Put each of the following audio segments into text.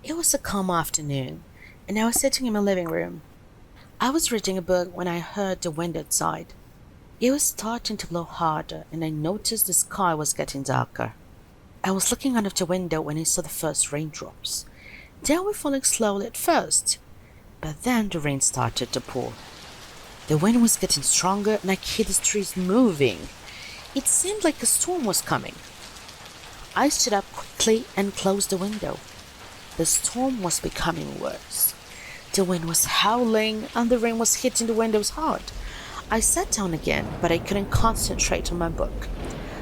It was a calm afternoon, and I was sitting in my living room. I was reading a book when I heard the wind outside. It was starting to blow harder, and I noticed the sky was getting darker. I was looking out of the window when I saw the first raindrops. They were falling slowly at first, but then the rain started to pour. The wind was getting stronger, and I could hear the trees moving. It seemed like a storm was coming. I stood up quickly and closed the window. The storm was becoming worse. The wind was howling and the rain was hitting the windows hard. I sat down again, but I couldn't concentrate on my book.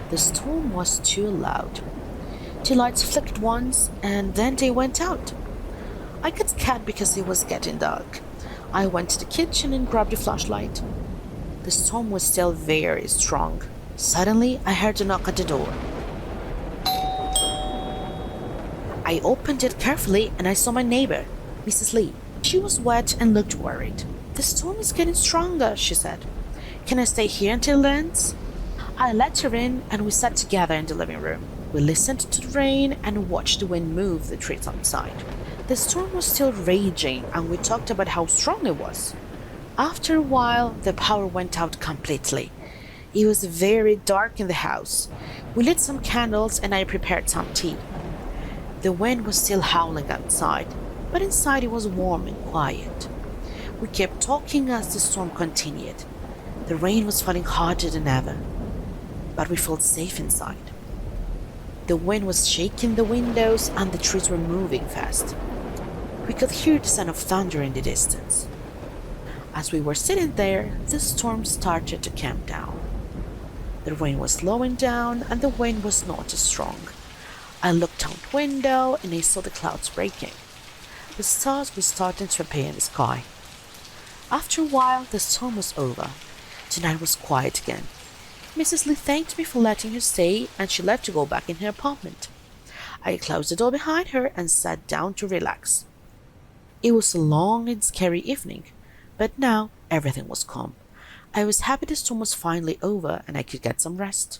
The storm was too loud. The lights flickered once and then they went out. I got scared because it was getting dark. I went to the kitchen and grabbed a flashlight. The storm was still very strong. Suddenly, I heard a knock at the door. I opened it carefully and I saw my neighbor, Mrs. Lee. She was wet and looked worried. "The storm is getting stronger," she said. "Can I stay here until it ends?" I let her in and we sat together in the living room. We listened to the rain and watched the wind move the trees outside. The storm was still raging and we talked about how strong it was. After a while, the power went out completely. It was very dark in the house. We lit some candles and I prepared some tea. The wind was still howling outside, but inside it was warm and quiet. We kept talking as the storm continued. The rain was falling harder than ever, but we felt safe inside. The wind was shaking the windows and the trees were moving fast. We could hear the sound of thunder in the distance. As we were sitting there, the storm started to calm down. The rain was slowing down and the wind was not as strong. I looked out the window and I saw the clouds breaking. The stars were starting to appear in the sky. After a while, the storm was over. The night was quiet again. Mrs. Lee thanked me for letting her stay and she left to go back in her apartment. I closed the door behind her and sat down to relax. It was a long and scary evening, but now everything was calm. I was happy the storm was finally over and I could get some rest.